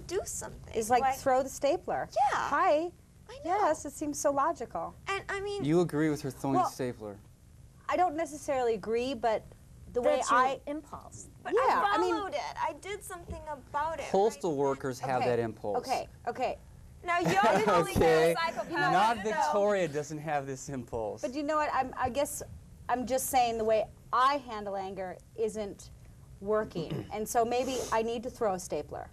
do something. Is like throw the stapler. Yeah. Hi. I know. Yes, it seems so logical. And I mean, You agree with her throwing the stapler? I don't necessarily agree, but the That's way your impulse. but yeah, I I mean- followed it. I did something about it. Postal right? workers have that impulse. Okay, okay. Now you're calling me Okay. a psychopath. Not No. Victoria doesn't have this impulse. But you know what? I guess I'm just saying the way I handle anger isn't working. And so maybe I need to throw a stapler.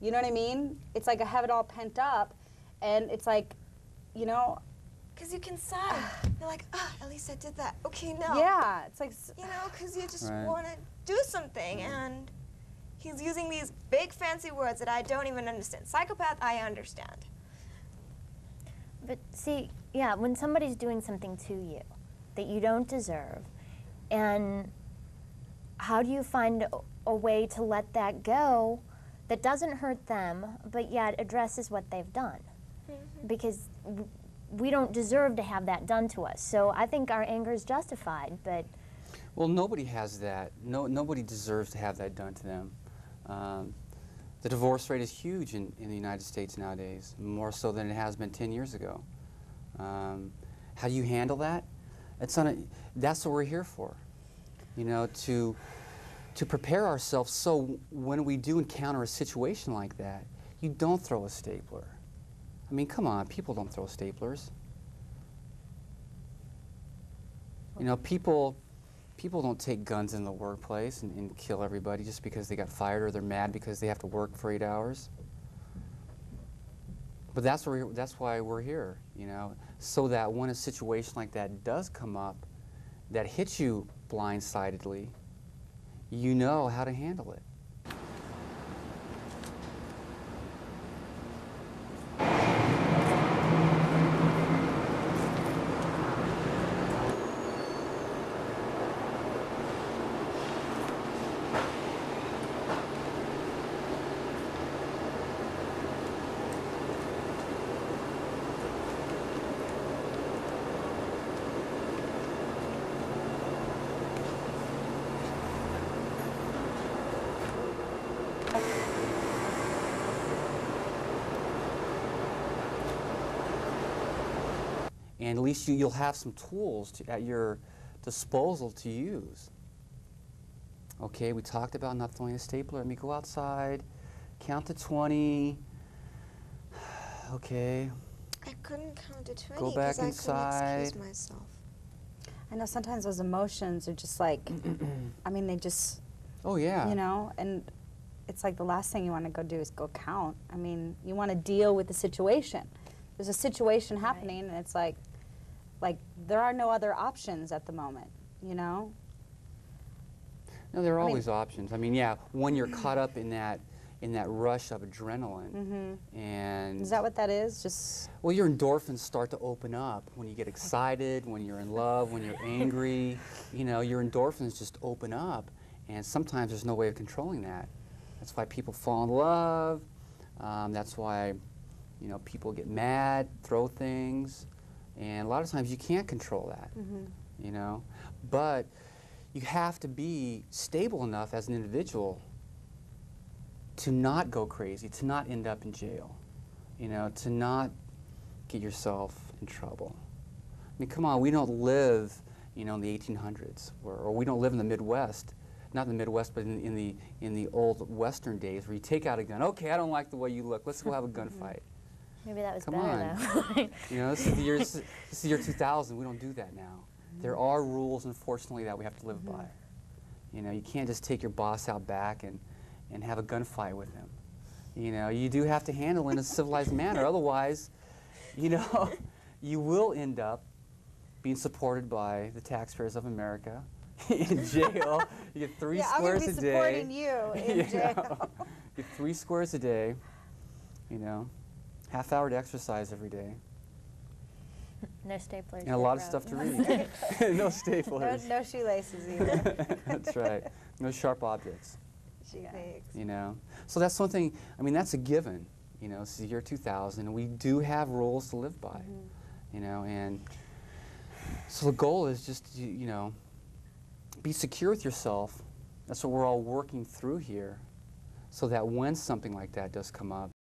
You know what I mean? It's like I have it all pent up, and it's like, you know. Because you can sigh. You're like, at least I did that. Okay, no. Yeah, it's like. You know, because you just Right. want to do something, and he's using these big fancy words that I don't even understand. Psychopath, I understand. But see, yeah, when somebody's doing something to you that you don't deserve, and how do you find a way to let that go that doesn't hurt them, but yet addresses what they've done? Because we don't deserve to have that done to us. So I think our anger is justified, but... Well, nobody has that. Nobody deserves to have that done to them. The divorce rate is huge in the United States nowadays, more so than it has been 10 years ago. How do you handle that? That's what we're here for, you know, to prepare ourselves so when we do encounter a situation like that, you don't throw a stapler. I mean, come on, people don't throw staplers. You know, people don't take guns in the workplace and kill everybody just because they got fired or they're mad because they have to work for 8 hours. But that's why we're here, you know, so that when a situation like that does come up that hits you blindsidedly, you know how to handle it. And at least you'll have some tools at your disposal to use. Okay, we talked about not throwing a stapler. Let me go outside, count to 20. Okay. I couldn't count to 20 Go back because I inside. couldn't excuse myself. I know sometimes those emotions are just like, I mean, they just, Oh, yeah. you know, and it's like the last thing you want to go do is go count. I mean, you want to deal with the situation. There's a situation happening, and it's like there are no other options at the moment, you know? No, there are always options. I mean, yeah, when you're caught up in that rush of adrenaline, and Is that what that is? Just well, your endorphins start to open up when you get excited, when you're in love, when you're angry. You know, your endorphins just open up, and sometimes there's no way of controlling that. That's why people fall in love. That's why, you know, people get mad, throw things, and a lot of times you can't control that. You know, but you have to be stable enough as an individual to not go crazy, to not end up in jail, you know, to not get yourself in trouble. I mean, come on, we don't live, you know, in the 1800s, or we don't live in the Midwest, not in the Midwest, but in the old Western days where you take out a gun. Okay, I don't like the way you look. Let's go have a gunfight. Maybe that was Come better, on. though. You know, this is the year 2000. We don't do that now. There are rules, unfortunately, that we have to live by. You know, you can't just take your boss out back and have a gunfight with him. You know, you do have to handle it in a civilized manner. Otherwise, you know, you will end up being supported by the taxpayers of America in jail. You get 3 squares a day. I'm going to be supporting you in jail. You get 3 squares a day, you know, half-hour to exercise every day. No staplers. And a lot of stuff to read. No staplers. No shoelaces either. That's right. No sharp objects. Thanks. You know, so that's something. I mean, that's a given. You know, this is the year 2000, and we do have rules to live by. You know, and so the goal is just to, you know, be secure with yourself. That's what we're all working through here. so that when something like that does come up,